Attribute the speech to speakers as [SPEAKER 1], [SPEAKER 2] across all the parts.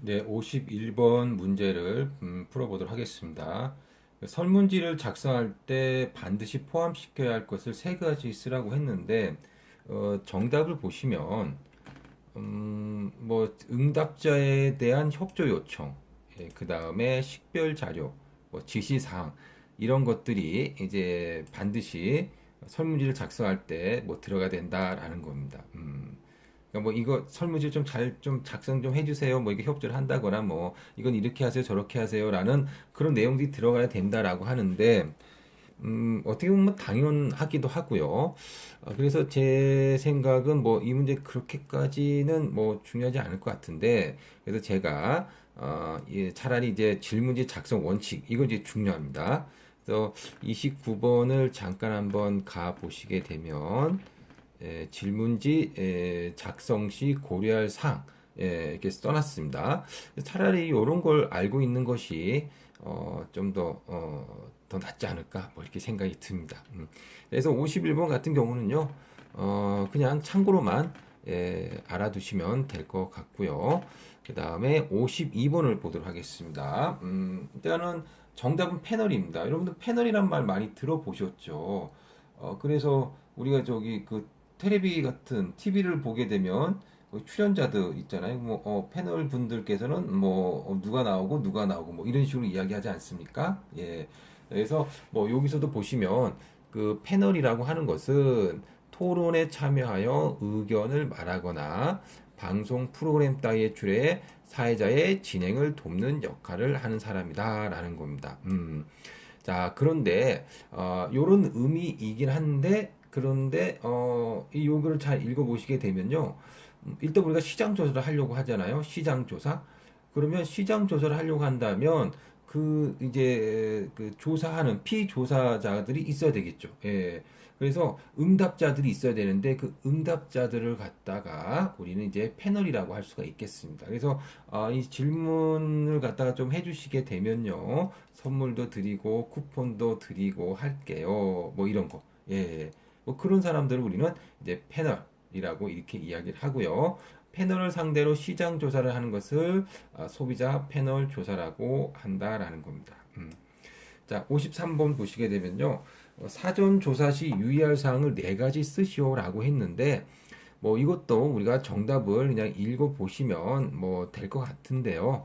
[SPEAKER 1] 네, 51번 문제를 풀어보도록 하겠습니다. 설문지를 작성할 때 반드시 포함시켜야 할 것을 세 가지 쓰라고 했는데, 정답을 보시면, 응답자에 대한 협조 요청, 그 다음에 식별 자료, 지시사항, 이런 것들이 이제 반드시 설문지를 작성할 때 들어가야 된다라는 겁니다. 그러니까 이거 설문지 좀 작성 좀 해주세요. 이게 협조를 한다거나 이건 이렇게 하세요, 저렇게 하세요라는 그런 내용들이 들어가야 된다라고 하는데 어떻게 보면 당연하기도 하고요. 그래서 제 생각은 이 문제 그렇게까지는 중요하지 않을 것 같은데 그래서 제가 차라리 이제 질문지 작성 원칙 이거 이제 중요합니다. 그래서 29번을 잠깐 한번 가 보시게 되면 질문지 작성 시 고려할 사항 이렇게 써놨습니다. 차라리 이런 걸 알고 있는 것이 좀 더 낫지 않을까 이렇게 생각이 듭니다. 그래서 51번 같은 경우는요 그냥 참고로만 알아두시면 될 것 같고요. 그 다음에 52번을 보도록 하겠습니다. 일단은 정답은 패널입니다. 여러분들 패널이란 말 많이 들어보셨죠? 그래서 우리가 저기 그 테레비 같은 TV를 보게 되면 그 출연자들 있잖아요. 패널 분들께서는 누가 나오고 누가 나오고 이런 식으로 이야기하지 않습니까? 예. 그래서 여기서도 보시면 그 패널이라고 하는 것은 토론에 참여하여 의견을 말하거나 방송 프로그램 따위의 출에 사회자의 진행을 돕는 역할을 하는 사람이다라는 겁니다. 자, 그런데 요런 의미이긴 한데 그런데 이 요거를 잘 읽어보시게 되면요. 일단 우리가 시장 조사를 하려고 하잖아요. 시장 조사. 그러면 시장 조사를 하려고 한다면 그 이제 그 조사하는 피조사자들이 있어야 되겠죠. 예. 그래서 응답자들이 있어야 되는데 그 응답자들을 갖다가 우리는 이제 패널이라고 할 수가 있겠습니다. 그래서 이 질문을 갖다가 좀 해주시게 되면요. 선물도 드리고 쿠폰도 드리고 할게요. 이런 거. 예. 그런 사람들을 우리는 이제 패널이라고 이렇게 이야기를 하고요. 패널을 상대로 시장 조사를 하는 것을 소비자 패널 조사라고 한다라는 겁니다. 자, 53번 보시게 되면요. 사전 조사 시 유의할 사항을 네 가지 쓰시오라고 했는데 이것도 우리가 정답을 그냥 읽어 보시면 될 것 같은데요.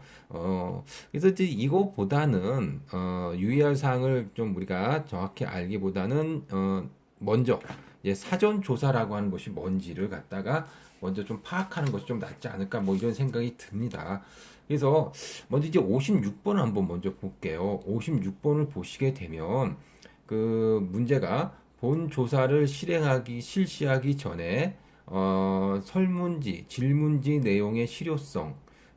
[SPEAKER 1] 그래서 이제 이거보다는 유의할 사항을 좀 우리가 정확히 알기보다는 먼저 이제 사전 조사라고 하는 것이 뭔지를 갖다가 먼저 좀 파악하는 것이 좀 낫지 않을까 이런 생각이 듭니다. 그래서 먼저 이제 56번을 한번 먼저 볼게요. 56번을 보시게 되면 그 문제가 본 조사를 실시하기 전에 설문지, 질문지 내용의 실효성,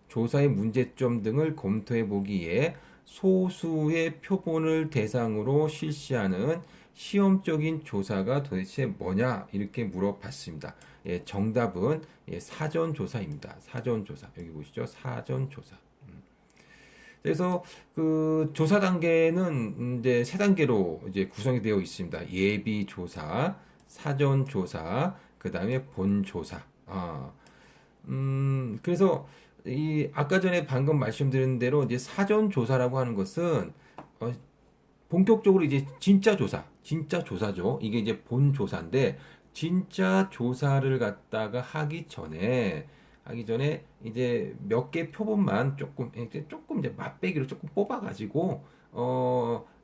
[SPEAKER 1] 조사의 문제점 등을 검토해 보기에 소수의 표본을 대상으로 실시하는 시험적인 조사가 도대체 뭐냐 이렇게 물어봤습니다. 예, 정답은 사전조사입니다. 사전조사 여기 보시죠. 사전조사. 그래서 그 조사 단계는 이제 세 단계로 이제 구성이 되어 있습니다. 예비 조사, 사전 조사, 그 다음에 본 조사. 그래서 이 아까 전에 방금 말씀드린 대로 이제 사전 조사라고 하는 것은 어, 본격적으로 이제 진짜 조사죠. 이게 이제 본 조사인데 진짜 조사를 갖다가 하기 전에 이제 몇 개 표본만 조금 이제 맛배기로 조금 뽑아가지고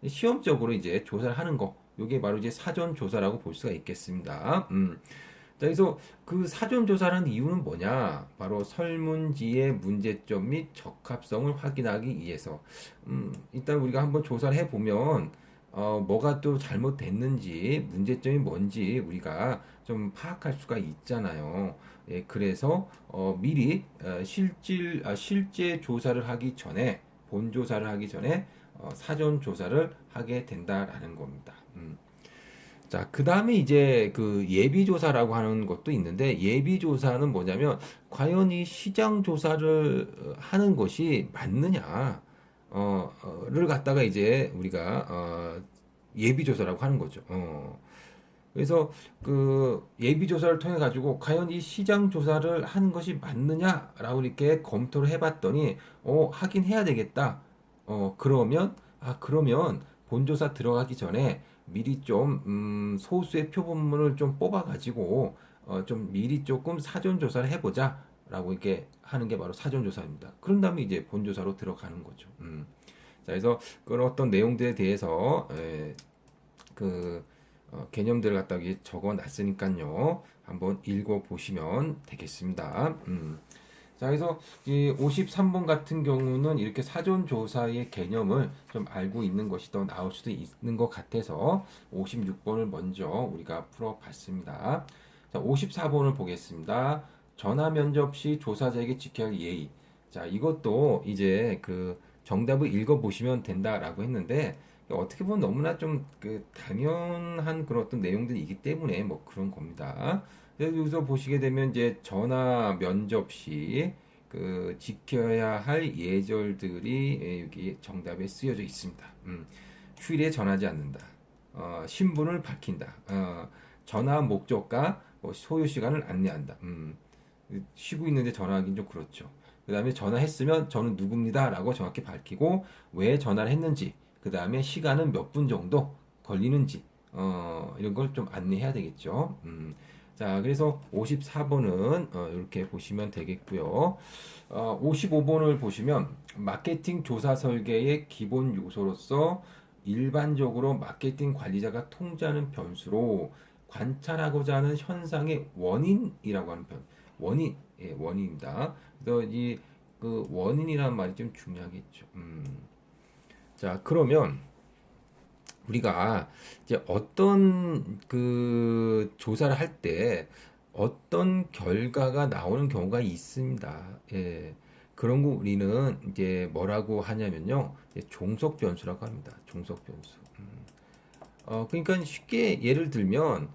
[SPEAKER 1] 시험적으로 이제 조사를 하는 거. 이게 바로 이제 사전 조사라고 볼 수가 있겠습니다. 자, 그래서 그 사전 조사라는 이유는 뭐냐? 바로 설문지의 문제점 및 적합성을 확인하기 위해서. 일단 우리가 한번 조사를 해보면, 뭐가 또 잘못됐는지, 문제점이 뭔지 우리가 좀 파악할 수가 있잖아요. 예, 그래서, 미리, 실제 조사를 하기 전에, 본 조사를 하기 전에, 사전 조사를 하게 된다라는 겁니다. 자, 그 다음에 이제 그 예비조사라고 하는 것도 있는데, 예비조사는 뭐냐면, 과연 이 시장 조사를 하는 것이 맞느냐, 를 갖다가 이제 우리가, 예비조사라고 하는 거죠. 그래서 그 예비 조사를 통해 가지고 과연 이 시장 조사를 하는 것이 맞느냐라고 이렇게 검토를 해봤더니 하긴 해야 되겠다. 그러면 본조사 들어가기 전에 미리 좀 소수의 표본문을 좀 뽑아 가지고 좀 미리 조금 사전 조사를 해보자라고 이렇게 하는 게 바로 사전 조사입니다. 그런 다음에 이제 본조사로 들어가는 거죠. 자, 그래서 그런 어떤 내용들에 대해서 그 개념들을 갖다 여기 적어 놨으니까요. 한번 읽어 보시면 되겠습니다. 자, 그래서 이 53번 같은 경우는 이렇게 사전 조사의 개념을 좀 알고 있는 것이 더 나올 수도 있는 것 같아서 56번을 먼저 우리가 풀어 봤습니다. 자, 54번을 보겠습니다. 전화 면접 시 조사자에게 지켜야 할 예의. 자, 이것도 이제 그 정답을 읽어 보시면 된다라고 했는데 어떻게 보면 너무나 좀 그 당연한 그런 어떤 내용들이기 때문에 뭐 그런 겁니다. 그래서 여기서 보시게 되면 이제 전화 면접 시 그 지켜야 할 예절들이 여기 정답에 쓰여져 있습니다. 휴일에 전하지 않는다. 신분을 밝힌다. 전화 목적과 뭐 소요 시간을 안내한다. 쉬고 있는데 전화하기는 좀 그렇죠. 그 다음에 전화했으면 저는 누굽니다라고 정확히 밝히고 왜 전화를 했는지, 그 다음에 시간은 몇 분 정도 걸리는지, 이런 걸 좀 안내해야 되겠죠. 자, 그래서 54번은 이렇게 보시면 되겠고요. 55번을 보시면 마케팅 조사 설계의 기본 요소로서 일반적으로 마케팅 관리자가 통제하는 변수로 관찰하고자 하는 현상의 원인이라고 하는 원인, 예, 원인입니다. 그래서 이 그 원인이라는 말이 좀 중요하겠죠. 자, 그러면 우리가 이제 어떤 그 조사를 할 때 어떤 결과가 나오는 경우가 있습니다. 예. 그런 거 우리는 이제 뭐라고 하냐면요. 종속 변수라고 합니다. 종속 변수. 그러니까 쉽게 예를 들면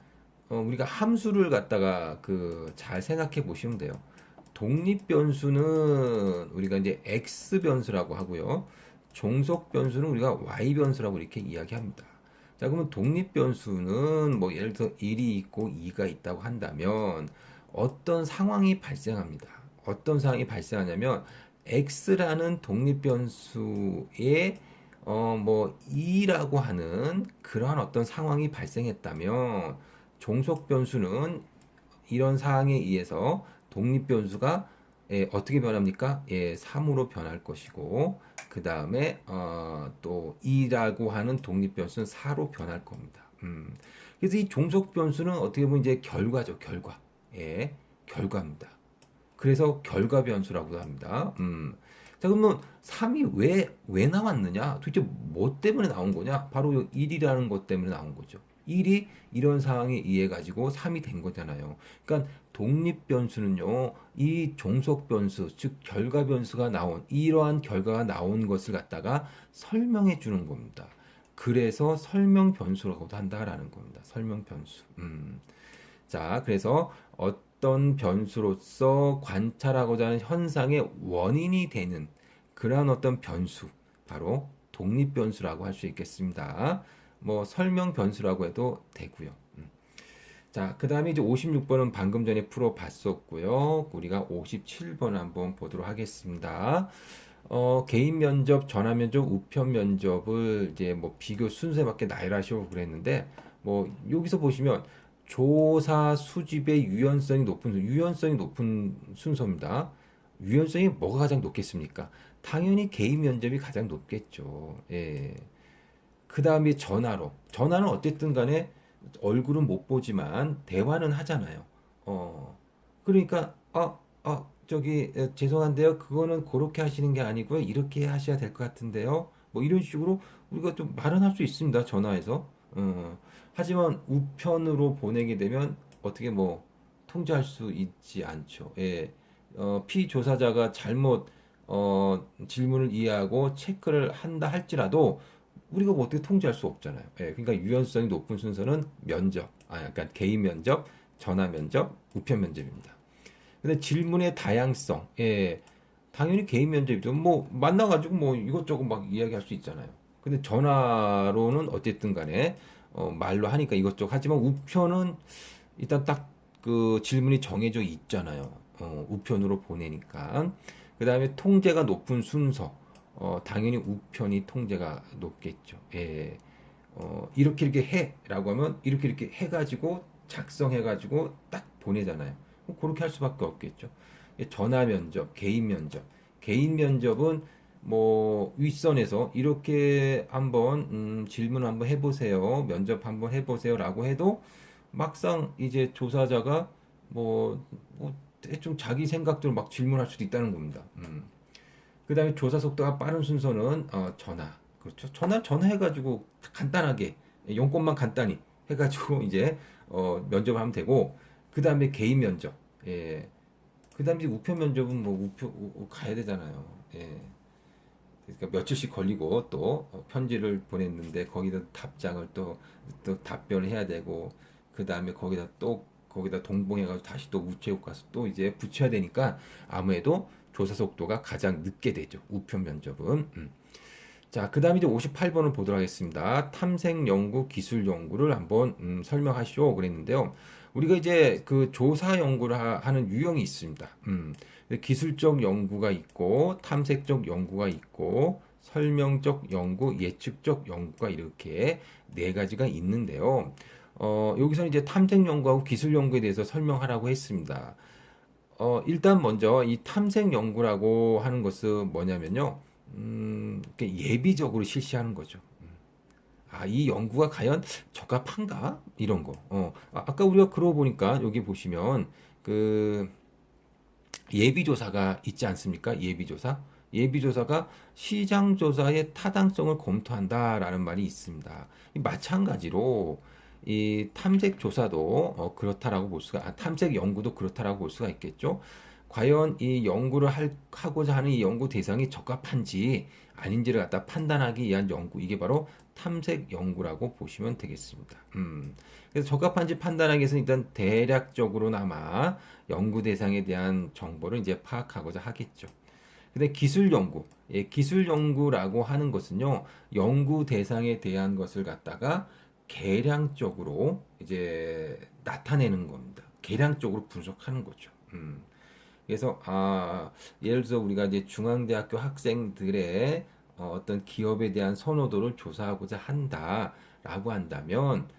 [SPEAKER 1] 우리가 함수를 갖다가 그 잘 생각해 보시면 돼요. 독립 변수는 우리가 이제 x 변수라고 하고요. 종속 변수는 우리가 y 변수라고 이렇게 이야기합니다. 자, 그러면 독립 변수는 뭐 예를 들어 1이 있고 2가 있다고 한다면 어떤 상황이 발생합니다. 어떤 상황이 발생하냐면 x라는 독립 변수에 뭐 2라고 하는 그러한 어떤 상황이 발생했다면 종속 변수는 이런 사항에 의해서 독립 변수가 어떻게 변합니까? 3으로 변할 것이고 그 다음에 또 2라고 하는 독립 변수는 4로 변할 겁니다. 그래서 이 종속 변수는 어떻게 보면 이제 결과죠, 결과. 결과입니다. 그래서 결과 변수라고도 합니다. 자, 그러면 3이 왜 나왔느냐? 도대체 뭐 때문에 나온 거냐? 바로 1이라는 것 때문에 나온 거죠. 1이 이런 상황에 의해 가지고 3이 된 거잖아요. 그러니까 독립 변수는요, 이 종속 변수, 즉 결과 변수가 나온 이러한 결과가 나온 것을 갖다가 설명해 주는 겁니다. 그래서 설명 변수라고도 한다라는 겁니다. 설명 변수. 자, 그래서 어떤 변수로서 관찰하고자 하는 현상의 원인이 되는 그러한 어떤 변수, 바로 독립 변수라고 할 수 있겠습니다. 뭐 설명 변수라고 해도 되고요. 자, 그 다음에 이제 56번은 방금 전에 풀어봤었고요. 우리가 57번 한번 보도록 하겠습니다. 개인 면접, 전화 면접, 우편 면접을 이제 뭐 비교 순서에 맞게 나열하시고 그랬는데, 뭐 여기서 보시면 조사 수집의 유연성이 높은 순서입니다. 유연성이 뭐가 가장 높겠습니까? 당연히 개인 면접이 가장 높겠죠. 예. 그 다음에 전화로. 전화는 어쨌든 간에 얼굴은 못 보지만 대화는 하잖아요. 그러니까, 저기, 죄송한데요. 그거는 그렇게 하시는 게 아니고요. 이렇게 하셔야 될 것 같은데요. 뭐 이런 식으로 우리가 좀 말은 할 수 있습니다. 전화에서. 하지만 우편으로 보내게 되면 어떻게 뭐 통제할 수 있지 않죠. 예. 피조사자가 잘못 질문을 이해하고 체크를 한다 할지라도 우리가 뭐 어떻게 통제할 수 없잖아요. 예, 그러니까 유연성이 높은 순서는 면접, 약간 개인 면접, 전화 면접, 우편 면접입니다. 근데 질문의 다양성, 당연히 개인 면접이죠. 뭐 만나가지고 뭐 이것저것 막 이야기할 수 있잖아요. 근데 전화로는 어쨌든 간에 말로 하니까 이것저것 하지만 우편은 일단 딱 그 질문이 정해져 있잖아요. 우편으로 보내니까. 그 다음에 통제가 높은 순서. 당연히 우편이 통제가 높겠죠. 예. 이렇게 해라고 하면 이렇게 해가지고 작성해가지고 딱 보내잖아요. 그렇게 할 수밖에 없겠죠. 전화 면접, 개인 면접. 개인 면접은 뭐 윗선에서 이렇게 한번 질문 한번 해보세요. 면접 한번 해보세요라고 해도 막상 이제 조사자가 뭐 대충 자기 생각대로 막 질문할 수도 있다는 겁니다. 그 다음에 조사 속도가 빠른 순서는 전화. 그렇죠. 전화해가지고 간단하게 용건만 간단히 해가지고 이제 면접하면 되고 그 다음에 개인 면접. 예. 그 다음에 우편 면접은 뭐 가야 되잖아요. 예. 그러니까 며칠씩 걸리고 또 편지를 보냈는데 거기다 답장을 또 답변을 해야 되고 그 다음에 거기다 동봉해가지고 다시 또 우체국 가서 또 이제 붙여야 되니까 아무래도 조사 속도가 가장 늦게 되죠. 우편 면접은. 자, 그 다음에 이제 58번을 보도록 하겠습니다. 탐색 연구, 기술 연구를 한번 설명하시오 그랬는데요. 우리가 이제 그 조사 연구를 하는 유형이 있습니다. 기술적 연구가 있고, 탐색적 연구가 있고, 설명적 연구, 예측적 연구가 이렇게 네 가지가 있는데요. 여기서 이제 탐색 연구하고 기술 연구에 대해서 설명하라고 했습니다. 일단 먼저 이 탐색 연구라고 하는 것은 뭐냐면요. 예비적으로 실시하는 거죠. 이 연구가 과연 적합한가? 이런 거. 아까 우리가 그러고 보니까 여기 보시면 그 예비조사가 있지 않습니까? 예비조사. 예비조사가 시장조사의 타당성을 검토한다라는 말이 있습니다. 마찬가지로 이 탐색조사도 그렇다라고 볼 수가, 탐색 연구도 그렇다라고 볼 수가 있겠죠. 과연 이 연구를 하고자 하는 이 연구 대상이 적합한지 아닌지를 갖다 판단하기 위한 연구, 이게 바로 탐색 연구라고 보시면 되겠습니다. 그래서 적합한지 판단하기 위해서 일단 대략적으로나마 연구 대상에 대한 정보를 이제 파악하고자 하겠죠. 근데 기술 연구, 기술 연구라고 하는 것은요, 연구 대상에 대한 것을 갖다가 계량적으로 이제 나타내는 겁니다. 계량적으로 분석하는 거죠. 그래서 예를 들어서 우리가 이제 중앙대학교 학생들의 어떤 기업에 대한 선호도를 조사하고자 한다라고 한다면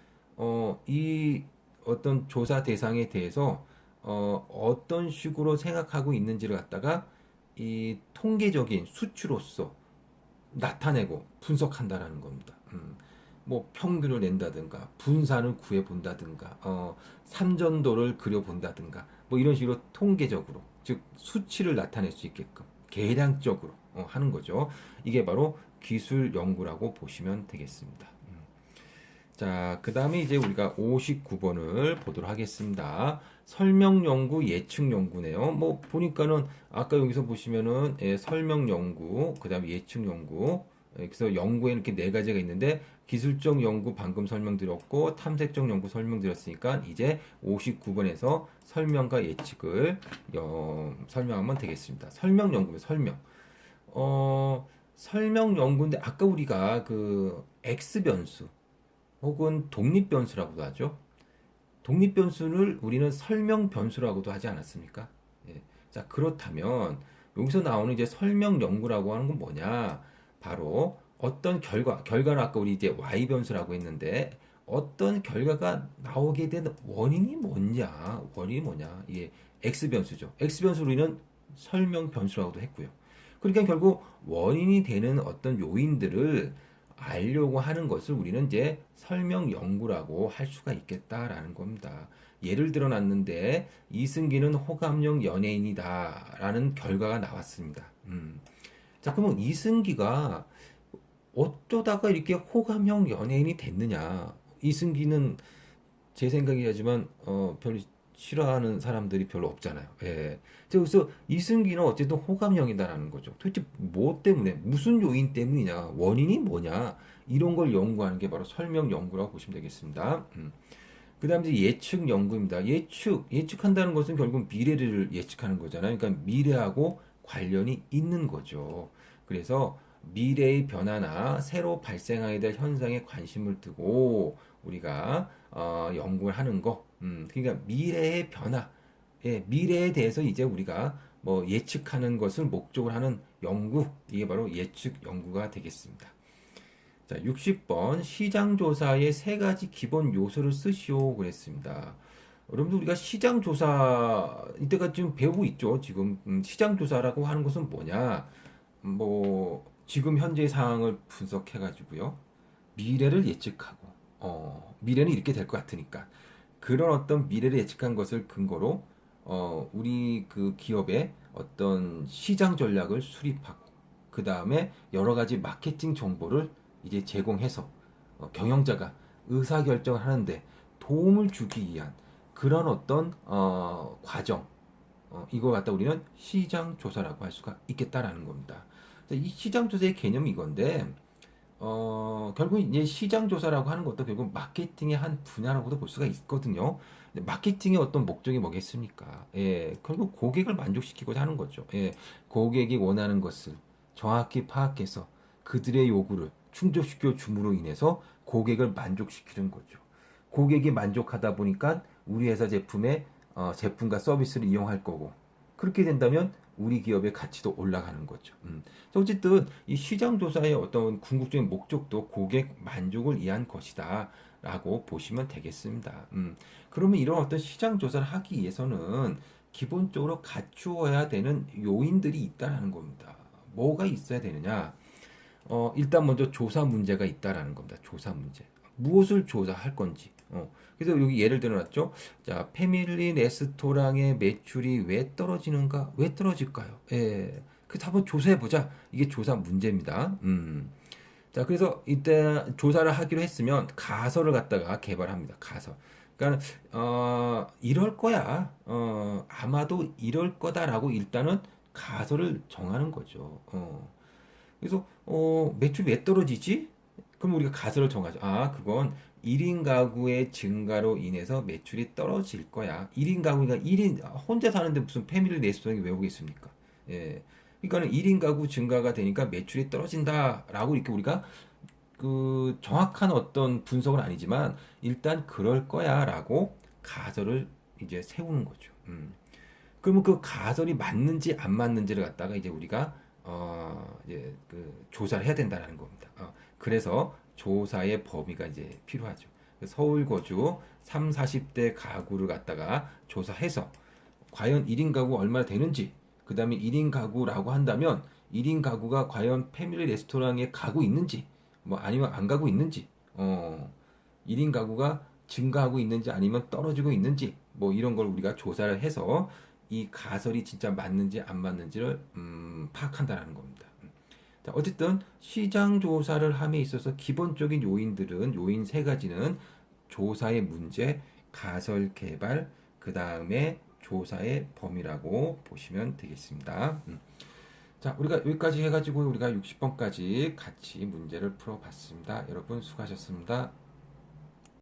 [SPEAKER 1] 이 어떤 조사 대상에 대해서 어떤 식으로 생각하고 있는지를 갖다가 이 통계적인 수치로서 나타내고 분석한다라는 겁니다. 뭐 평균을 낸다든가 분산을 구해 본다든가 삼전도를 그려 본다든가 뭐 이런 식으로 통계적으로 즉 수치를 나타낼 수 있게끔 계량적으로 하는 거죠. 이게 바로 기술 연구라고 보시면 되겠습니다. 자, 그 다음에 이제 우리가 59번을 보도록 하겠습니다. 설명 연구, 예측 연구네요. 뭐 보니까는 아까 여기서 보시면은 설명 연구, 그 다음에 예측 연구. 그래서 연구에 이렇게 네 가지가 있는데 기술적 연구 방금 설명드렸고 탐색적 연구 설명드렸으니까 이제 59번에서 설명과 예측을 설명하면 되겠습니다. 설명 연구면 설명. 설명 연구인데 아까 우리가 그 X 변수 혹은 독립 변수라고도 하죠. 독립 변수를 우리는 설명 변수라고도 하지 않았습니까? 예. 자, 그렇다면 여기서 나오는 이제 설명 연구라고 하는 건 뭐냐? 바로 어떤 결과는 아까 우리 이제 Y 변수라고 했는데 어떤 결과가 나오게 된 원인이 뭐냐? 이게 X 변수죠. X 변수로 우리는 설명 변수라고도 했고요. 그러니까 결국 원인이 되는 어떤 요인들을 알려고 하는 것을 우리는 이제 설명 연구라고 할 수가 있겠다라는 겁니다. 예를 들어 놨는데 이승기는 호감형 연예인이다라는 결과가 나왔습니다. 자, 그러면 이승기가 어쩌다가 이렇게 호감형 연예인이 됐느냐? 이승기는 제 생각이지만 별로 싫어하는 사람들이 별로 없잖아요. 예. 그래서 이승기는 어쨌든 호감형이다라는 거죠. 도대체 뭐 때문에, 무슨 요인 때문이냐, 원인이 뭐냐, 이런 걸 연구하는 게 바로 설명 연구라고 보시면 되겠습니다. 그 다음에 이제 예측 연구입니다. 예측한다는 것은 결국 미래를 예측하는 거잖아요. 그러니까 미래하고 관련이 있는 거죠. 그래서 미래의 변화나 새로 발생하게 될 현상에 관심을 두고 우리가 연구를 하는 거. 그러니까 미래의 변화, 예, 미래에 대해서 이제 우리가 뭐 예측하는 것을 목적으로 하는 연구, 이게 바로 예측 연구가 되겠습니다. 자, 60번 시장 조사의 세 가지 기본 요소를 쓰시오 그랬습니다. 여러분들 우리가 시장 조사 이때가 지금 배우고 있죠. 지금 시장 조사라고 하는 것은 뭐냐? 뭐 지금 현재 상황을 분석해 가지고요. 미래를 예측하고 미래는 이렇게 될 것 같으니까 그런 어떤 미래를 예측한 것을 근거로 우리 그 기업의 어떤 시장 전략을 수립하고 그 다음에 여러 가지 마케팅 정보를 이제 제공해서 경영자가 의사 결정을 하는데 도움을 주기 위한 그런 어떤 과정, 이거 갖다 우리는 시장 조사라고 할 수가 있겠다라는 겁니다. 이 시장 조사의 개념이 이건데 결국 이제 시장 조사라고 하는 것도 결국 마케팅의 한 분야라고도 볼 수가 있거든요. 근데 마케팅의 어떤 목적이 뭐겠습니까? 예, 결국 고객을 만족시키고자 하는 거죠. 예, 고객이 원하는 것을 정확히 파악해서 그들의 요구를 충족시켜 줌으로 인해서 고객을 만족시키는 거죠. 고객이 만족하다 보니까 우리 회사 제품의 제품과 서비스를 이용할 거고 그렇게 된다면 우리 기업의 가치도 올라가는 거죠. 어쨌든 이 시장 조사의 어떤 궁극적인 목적도 고객 만족을 위한 것이다라고 보시면 되겠습니다. 그러면 이런 어떤 시장 조사를 하기 위해서는 기본적으로 갖추어야 되는 요인들이 있다라는 겁니다. 뭐가 있어야 되느냐? 일단 먼저 조사 문제가 있다라는 겁니다. 조사 문제. 무엇을 조사할 건지. 그래서 여기 예를 들어놨죠. 자, 패밀리 레스토랑의 매출이 왜 떨어지는가? 왜 떨어질까요? 예. 그래서 한번 조사해보자. 이게 조사 문제입니다. 자, 그래서 이때 조사를 하기로 했으면 가설을 갖다가 개발합니다. 가설. 그러니까, 이럴 거야. 아마도 이럴 거다라고 일단은 가설을 정하는 거죠. 그래서, 매출이 왜 떨어지지? 그럼 우리가 가설을 정하죠. 아, 그건 1인 가구의 증가로 인해서 매출이 떨어질 거야. 1인 가구가 1인 혼자 사는데 무슨 패밀리 레스토랑이 왜 오겠습니까? 예. 그러니까는 1인 가구 증가가 되니까 매출이 떨어진다라고 이렇게 우리가 그 정확한 어떤 분석은 아니지만 일단 그럴 거야라고 가설을 이제 세우는 거죠. 그러면 그 가설이 맞는지 안 맞는지를 갖다가 이제 우리가 이제 그 조사를 해야 된다는 겁니다. 그래서 조사의 범위가 이제 필요하죠. 서울 거주 3, 40대 가구를 갖다가 조사해서 과연 1인 가구 얼마나 되는지, 그 다음에 1인 가구라고 한다면 1인 가구가 과연 패밀리 레스토랑에 가고 있는지, 뭐 아니면 안 가고 있는지, 1인 가구가 증가하고 있는지 아니면 떨어지고 있는지, 뭐 이런 걸 우리가 조사를 해서 이 가설이 진짜 맞는지 안 맞는지를 파악한다는 겁니다. 자, 어쨌든 시장 조사를 함에 있어서 기본적인 요인 세 가지는 조사의 문제, 가설 개발, 그 다음에 조사의 범위라고 보시면 되겠습니다. 자, 우리가 여기까지 해가지고 우리가 60번까지 같이 문제를 풀어봤습니다. 여러분 수고하셨습니다.